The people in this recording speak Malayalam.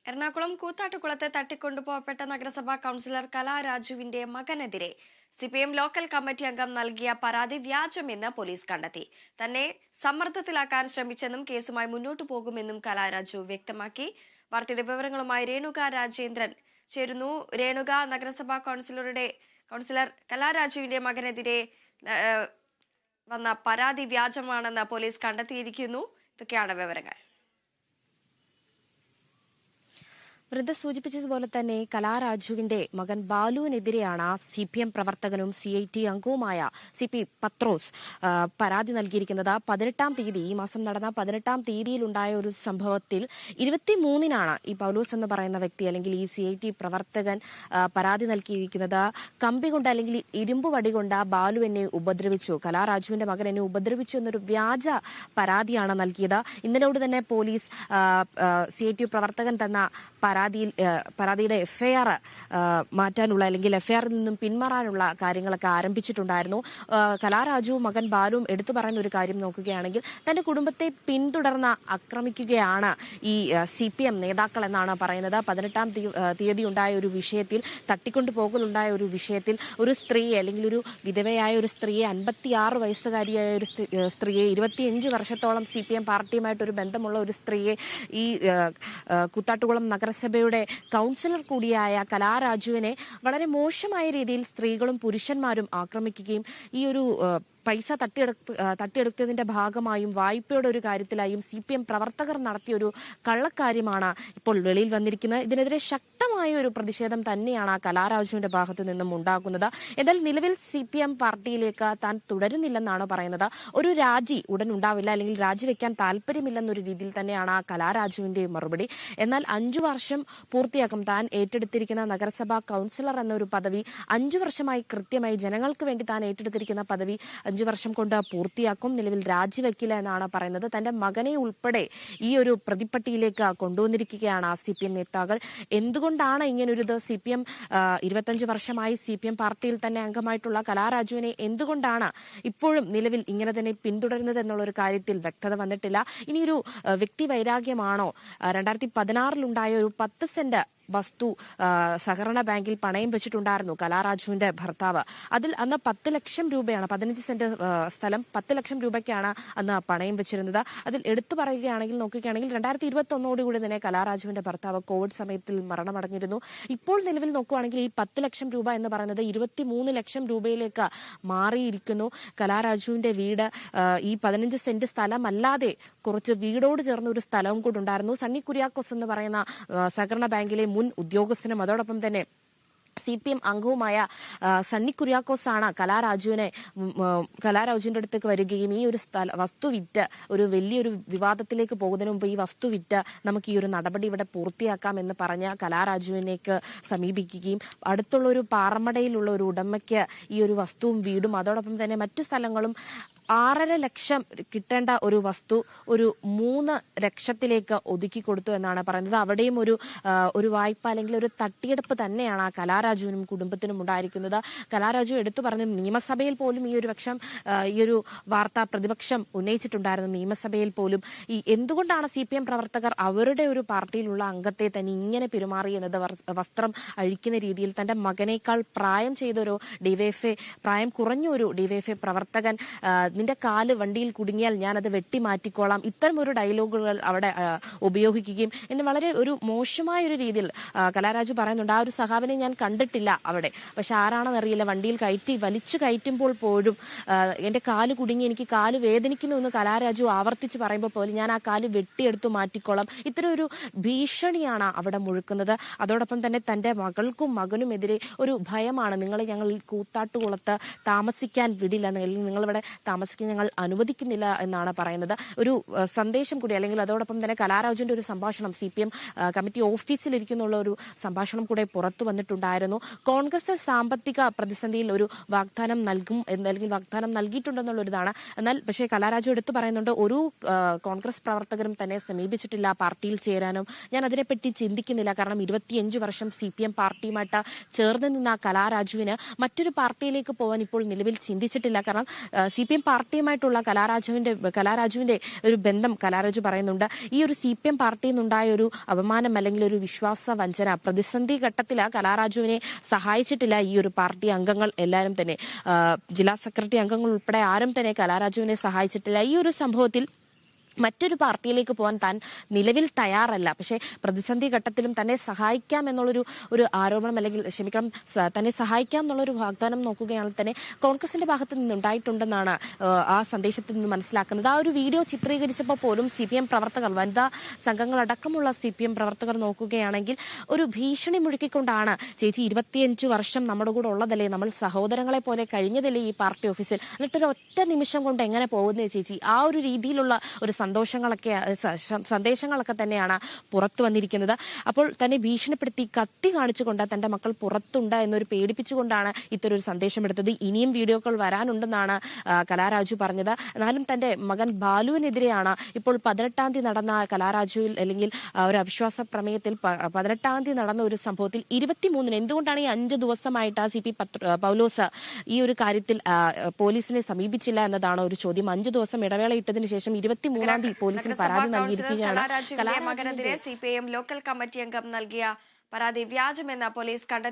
എറണാകുളം കൂത്താട്ടുകുളത്ത് തട്ടിക്കൊണ്ടുപോകപ്പെട്ട നഗരസഭാ കൗൺസിലർ കലാരാജുവിന്റെ മകനെതിരെ സിപിഎം ലോക്കൽ കമ്മിറ്റി അംഗം നൽകിയ പരാതി വ്യാജമെന്ന് പോലീസ് കണ്ടെത്തി. തന്നെ സമ്മർദ്ദത്തിലാക്കാൻ ശ്രമിച്ചെന്നും കേസുമായി മുന്നോട്ടു പോകുമെന്നും കലാരാജു വ്യക്തമാക്കി. വാർത്തയുടെ വിവരങ്ങളുമായി രേണുക രാജേന്ദ്രൻ ചേരുന്നു. രേണുക, നഗരസഭാ കൗൺസിലർ കലാരാജുവിന്റെ മകനെതിരെ വന്ന പരാതി വ്യാജമാണെന്ന് പോലീസ് കണ്ടെത്തിയിരിക്കുന്നു. ഇതൊക്കെയാണ് വിവരങ്ങൾ. വൃദ്ധ സൂചിപ്പിച്ചതുപോലെ തന്നെ കലാരാജുവിന്റെ മകൻ ബാലുവിനെതിരെയാണ് CPM പ്രവർത്തകനും CIT അംഗവുമായ CP പത്രോസ് പരാതി നൽകിയിരിക്കുന്നത്. 18-ാം തീയതി, ഈ മാസം നടന്ന 18-ാം തീയതിയിലുണ്ടായ ഒരു സംഭവത്തിൽ 23-നാണ് ഈ പൗലോസ് എന്ന് പറയുന്ന വ്യക്തി അല്ലെങ്കിൽ ഈ CIT പ്രവർത്തകൻ പരാതി നൽകിയിരിക്കുന്നത്. കമ്പി കൊണ്ട് അല്ലെങ്കിൽ ഇരുമ്പ് വടി കൊണ്ട് ബാലു എന്നെ ഉപദ്രവിച്ചു, കലാരാജുവിന്റെ മകൻ എന്നെ ഉപദ്രവിച്ചു എന്നൊരു വ്യാജ പരാതിയാണ് നൽകിയത്. ഇന്നലോട് തന്നെ പോലീസ് CIT പ്രവർത്തകൻ തന്ന പരാതിയുടെ FIR മാറ്റാനുള്ള അല്ലെങ്കിൽ FIRൽ നിന്നും പിന്മാറാനുള്ള കാര്യങ്ങളൊക്കെ ആരംഭിച്ചിട്ടുണ്ടായിരുന്നു. കലാരാജു മകൻ ബാലുവും എടുത്തു പറയുന്ന ഒരു കാര്യം നോക്കുകയാണെങ്കിൽ തന്റെ കുടുംബത്തെ പിന്തുടർന്ന് ആക്രമിക്കുകയാണ് ഈ CPM നേതാക്കൾ എന്നാണ് പറയുന്നത്. 18-ാം തീയതി ഉണ്ടായ ഒരു വിഷയത്തിൽ, തട്ടിക്കൊണ്ടുപോകലുണ്ടായ ഒരു വിഷയത്തിൽ ഒരു സ്ത്രീയെ അല്ലെങ്കിൽ ഒരു വിധവയായ ഒരു സ്ത്രീയെ, 56 വയസ്സുകാരിയായ ഒരു സ്ത്രീയെ, 25 വർഷത്തോളം CPM പാർട്ടിയുമായിട്ട് ഒരു ബന്ധമുള്ള ഒരു സ്ത്രീയെ ഈ കൂത്താട്ടുകുളം നഗരസഭയുടെ കൗൺസിലർ കൂടിയായ കലാരാജുവിനെ വളരെ മോശമായ രീതിയിൽ സ്ത്രീകളും പുരുഷന്മാരും ആക്രമിക്കുകയും ഈ ഒരു പൈസ തട്ടിയെടുത്തതിന്റെ ഭാഗമായും വായ്പയുടെ ഒരു കാര്യത്തിലായും CPM പ്രവർത്തകർ നടത്തിയ ഒരു കള്ളക്കാര്യമാണ് ഇപ്പോൾ വെളിയിൽ വന്നിരിക്കുന്നത്. ഇതിനെതിരെ ശക്തമായ ഒരു പ്രതിഷേധം തന്നെയാണ് കലാരാജുവിന്റെ ഭാഗത്തു നിന്നും ഉണ്ടാകുന്നത്. എന്നാൽ നിലവിൽ CPM പാർട്ടിയിലേക്ക് താൻ തുടരുന്നില്ലെന്നാണ് പറയുന്നത്. ഒരു രാജി ഉടൻ ഉണ്ടാവില്ല, അല്ലെങ്കിൽ രാജിവെക്കാൻ താല്പര്യമില്ലെന്നൊരു രീതിയിൽ തന്നെയാണ് കലാരാജുവിന്റെ മറുപടി. എന്നാൽ 5 വർഷം പൂർത്തിയാക്കും താൻ ഏറ്റെടുത്തിരിക്കുന്ന നഗരസഭാ കൗൺസിലർ എന്നൊരു പദവി. 5 വർഷമായി കൃത്യമായി ജനങ്ങൾക്ക് വേണ്ടി താൻ ഏറ്റെടുത്തിരിക്കുന്ന പദവി 5 വർഷം കൊണ്ട് പൂർത്തിയാക്കും. നിലവിൽ രാജിവെക്കില്ല എന്നാണ് പറയുന്നത്. തന്റെ മകനെ ഉൾപ്പെടെ ഈ ഒരു പ്രതിപ്പട്ടിയിലേക്ക് കൊണ്ടുവന്നിരിക്കുകയാണ് CPM നേതാക്കൾ. എന്തുകൊണ്ടാണ് ഇങ്ങനൊരു CPM 25 വർഷമായി CPM പാർട്ടിയിൽ തന്നെ അംഗമായിട്ടുള്ള കലാരാജുവിനെ എന്തുകൊണ്ടാണ് ഇപ്പോഴും നിലവിൽ ഇങ്ങനെ തന്നെ പിന്തുടരുന്നത് എന്നുള്ള ഒരു കാര്യത്തിൽ വ്യക്തത വന്നിട്ടില്ല. ഇനിയൊരു വ്യക്തി വൈരാഗ്യമാണോ? 2016-ലുണ്ടായ ഒരു 10 സെന്റ് വസ്തു സഹകരണ ബാങ്കിൽ പണയം വെച്ചിട്ടുണ്ടായിരുന്നു കലാരാജുവിന്റെ ഭർത്താവ്. അതിൽ അന്ന് 10 ലക്ഷം രൂപയാണ്, 15 സെന്റ് സ്ഥലം 10 ലക്ഷം രൂപയ്ക്കാണ് അന്ന് പണയം വെച്ചിരുന്നത്. അതിൽ എടുത്തു പറയുകയാണെങ്കിൽ നോക്കുകയാണെങ്കിൽ 2021 തന്നെ കലാരാജുവിന്റെ ഭർത്താവ് കോവിഡ് സമയത്തിൽ മരണമടഞ്ഞിരുന്നു. ഇപ്പോൾ നിലവിൽ നോക്കുകയാണെങ്കിൽ ഈ 10 ലക്ഷം രൂപ എന്ന് പറയുന്നത് 23 ലക്ഷം രൂപയിലേക്ക് മാറിയിരിക്കുന്നു. കലാരാജുവിന്റെ വീട് ഈ 15 സെന്റ് സ്ഥലമല്ലാതെ കുറച്ച് വീടോട് ചേർന്ന ഒരു സ്ഥലവും കൂടെ ഉണ്ടായിരുന്നു. സണ്ണി കുര്യാക്കോസ് എന്ന് പറയുന്ന സഹകരണ ബാങ്കിലെ മുൻ ഉദ്യോഗസ്ഥനും അതോടൊപ്പം തന്നെ CPM അംഗവുമായ സണ്ണി കുര്യാക്കോസ് ആണ് കലാരാജുവിന്റെ അടുത്തേക്ക് വരികയും ഈ ഒരു വസ്തു വിറ്റ് ഒരു വലിയൊരു വിവാദത്തിലേക്ക് പോകുന്നതിന് മുമ്പ് ഈ വസ്തു വിറ്റ് നമുക്ക് ഈ ഒരു നടപടി ഇവിടെ പൂർത്തിയാക്കാം എന്ന് പറഞ്ഞ് കലാരാജുവിനേക്ക് സമീപിക്കുകയും അടുത്തുള്ള ഒരു പാറമടയിലുള്ള ഒരു ഉടമയ്ക്ക് ഈ ഒരു വസ്തുവും വീടും അതോടൊപ്പം തന്നെ മറ്റു സ്ഥലങ്ങളും 6.5 ലക്ഷം കിട്ടേണ്ട ഒരു വസ്തു ഒരു 3 ലക്ഷത്തിലേക്ക് ഒതുക്കി കൊടുത്തു എന്നാണ് പറയുന്നത്. അവിടെയും ഒരു വായ്പ അല്ലെങ്കിൽ ഒരു തട്ടിയെടുപ്പ് തന്നെയാണ് കലാരാജുവിനും കുടുംബത്തിനും ഉണ്ടായിരിക്കുന്നത്. കലാരാജു എടുത്തു പറഞ്ഞ നിയമസഭയിൽ പോലും ഈ ഒരു വാർത്ത പ്രതിപക്ഷം ഉന്നയിച്ചിട്ടുണ്ടായിരുന്നു. നിയമസഭയിൽ പോലും എന്തുകൊണ്ടാണ് CPM പ്രവർത്തകർ അവരുടെ ഒരു പാർട്ടിയിലുള്ള അംഗത്തെ തന്നെ ഇങ്ങനെ പെരുമാറിയെന്നത്, വസ്ത്രം അഴിക്കുന്ന രീതിയിൽ തന്റെ മകനേക്കാൾ പ്രായം ചെയ്തൊരു പ്രായം കുറഞ്ഞ ഒരു DYFI പ്രവർത്തകൻ, നിന്റെ കാല് വണ്ടിയിൽ കുടുങ്ങിയാൽ ഞാൻ അത് വെട്ടിമാറ്റിക്കോളാം, ഇത്തരം ഒരു ഡയലോഗുകൾ അവിടെ ഉപയോഗിക്കുകയും എന്നെ വളരെ ഒരു മോശമായ ഒരു രീതിയിൽ കലാരാജു പറയുന്നുണ്ട്. ആ ഒരു സഹാവിനെ ഞാൻ കണ്ടിട്ടില്ല അവിടെ, പക്ഷെ ആരാണെന്നറിയില്ല, വണ്ടിയിൽ വലിച്ചു കയറ്റുമ്പോൾ പോലും എന്റെ കാല് കുടുങ്ങി, എനിക്ക് കാല് വേദനിക്കുന്നു എന്ന് കലാരാജു ആവർത്തിച്ച് പറയുമ്പോൾ പോലും ഞാൻ ആ കാല് വെട്ടിയെടുത്തു മാറ്റിക്കോളാം, ഇത്തരം ഒരു ഭീഷണിയാണ് അവിടെ മുഴുക്കുന്നത്. അതോടൊപ്പം തന്നെ തന്റെ മകൾക്കും മകനുമെതിരെ ഒരു ഭയമാണ്. നിങ്ങളെ ഞങ്ങൾ കൂത്താട്ടുകുളത്ത് താമസിക്കാൻ വിടില്ല, അല്ലെങ്കിൽ നിങ്ങളിവിടെ താമസിക്കാൻ ഞങ്ങൾ അനുവദിക്കുന്നില്ല എന്നാണ് പറയുന്നത്. ഒരു സന്ദേശം കൂടി, അല്ലെങ്കിൽ അതോടൊപ്പം തന്നെ കലാരാജുവിന്റെ ഒരു സംഭാഷണം CPM കമ്മിറ്റി ഓഫീസിലിരിക്കുന്നുള്ള ഒരു സംഭാഷണം കൂടെ പുറത്തു വന്നിട്ടുണ്ടായിരുന്നു. കോൺഗ്രസ് സാമ്പത്തിക പ്രതിസന്ധിയിൽ ഒരു വാഗ്ദാനം നൽകും അല്ലെങ്കിൽ വാഗ്ദാനം നൽകിയിട്ടുണ്ടെന്നുള്ളൊരിതാണ്. എന്നാൽ പക്ഷേ കലാരാജു എടുത്തു പറയുന്നുണ്ട്, ഒരു കോൺഗ്രസ് പ്രവർത്തകരും തന്നെ സമീപിച്ചിട്ടില്ല പാർട്ടിയിൽ ചേരാനും. ഞാൻ അതിനെപ്പറ്റി ചിന്തിക്കുന്നില്ല, കാരണം 25 വർഷം CPM പാർട്ടിയുമായിട്ട് ചേർന്ന് നിന്ന കലാരാജുവിന് മറ്റൊരു പാർട്ടിയിലേക്ക് പോകാൻ ഇപ്പോൾ നിലവിൽ ചിന്തിച്ചിട്ടില്ല. കാരണം CPM പാർട്ടിയുമായിട്ടുള്ള കലാരാജുവിന്റെ ഒരു ബന്ധം കലാരാജു പറയുന്നുണ്ട്. ഈ ഒരു CPM പാർട്ടിയിൽ നിന്നുണ്ടായ ഒരു അപമാനം അല്ലെങ്കിൽ ഒരു വിശ്വാസ വഞ്ചന, പ്രതിസന്ധി ഘട്ടത്തിൽ കലാരാജുവിനെ സഹായിച്ചിട്ടില്ല ഈ ഒരു പാർട്ടി അംഗങ്ങൾ എല്ലാവരും തന്നെ. ജില്ലാ സെക്രട്ടറി അംഗങ്ങൾ ഉൾപ്പെടെ ആരും തന്നെ കലാരാജുവിനെ സഹായിച്ചിട്ടില്ല. ഈ ഒരു സംഭവത്തിൽ മറ്റൊരു പാർട്ടിയിലേക്ക് പോകാൻ താൻ നിലവിൽ തയ്യാറല്ല. പക്ഷേ പ്രതിസന്ധി ഘട്ടത്തിലും തന്നെ സഹായിക്കാം എന്നുള്ളൊരു ആരോപണം, അല്ലെങ്കിൽ ക്ഷമിക്കണം, തന്നെ സഹായിക്കാം എന്നുള്ളൊരു വാഗ്ദാനം നോക്കുകയാണെങ്കിൽ തന്നെ കോൺഗ്രസിന്റെ ഭാഗത്ത് നിന്നുണ്ടായിട്ടുണ്ടെന്നാണ് ആ സന്ദേശത്തിൽ നിന്ന് മനസ്സിലാക്കുന്നത്. ആ ഒരു വീഡിയോ ചിത്രീകരിച്ചപ്പോൾ പോലും CPM പ്രവർത്തകർ, വനിതാ സംഘങ്ങളടക്കമുള്ള CPM പ്രവർത്തകർ നോക്കുകയാണെങ്കിൽ ഒരു ഭീഷണി മുഴക്കിക്കൊണ്ടാണ്, ചേച്ചി 25 വർഷം നമ്മുടെ കൂടെ ഉള്ളതല്ലേ, നമ്മൾ സഹോദരങ്ങളെ പോലെ കഴിഞ്ഞതല്ലേ ഈ പാർട്ടി ഓഫീസിൽ, എന്നിട്ടൊരു ഒറ്റ നിമിഷം കൊണ്ട് എങ്ങനെ പോകുന്നേ ചേച്ചി, ആ ഒരു രീതിയിലുള്ള ഒരു സന്ദേശങ്ങളൊക്കെ തന്നെയാണ് പുറത്തു വന്നിരിക്കുന്നത്. അപ്പോൾ തന്നെ ഭീഷണിപ്പെടുത്തി കത്തി കാണിച്ചുകൊണ്ട് തന്റെ മക്കൾ പുറത്തുണ്ട് എന്നൊരു പേടിപ്പിച്ചുകൊണ്ടാണ് ഇത്തരൊരു സന്ദേശം എടുത്തത്. ഇനിയും വീഡിയോകൾ വരാനുണ്ടെന്നാണ് കലാരാജു പറഞ്ഞത്. എന്നാലും തന്റെ മകൻ ബാലുവിനെതിരെയാണ് ഇപ്പോൾ 18-ാം തീയതി നടന്ന കലാരാജുവിൽ, അല്ലെങ്കിൽ ഒരു അവിശ്വാസ പ്രമേയത്തിൽ 18-ാം തീയതി നടന്ന ഒരു സംഭവത്തിൽ 23-ന് എന്തുകൊണ്ടാണ് ഈ 5 ദിവസമായിട്ട് CP പൗലോസ് ഈ ഒരു കാര്യത്തിൽ പോലീസിനെ സമീപിച്ചില്ല എന്നതാണ് ഒരു ചോദ്യം. 5 ദിവസം ഇടവേള ഇട്ടതിന് ശേഷം 23-ാം തീയതി പോലീസിന് പരാതി നൽകിയിരിക്കുകയാണ്. കലാരാജുവിന്റെ മകനെതിരെ CPIM ലോക്കൽ കമ്മിറ്റി അംഗം നൽകിയ പരാതി വ്യാജമെന്ന് പോലീസ് കണ്ടെത്തി.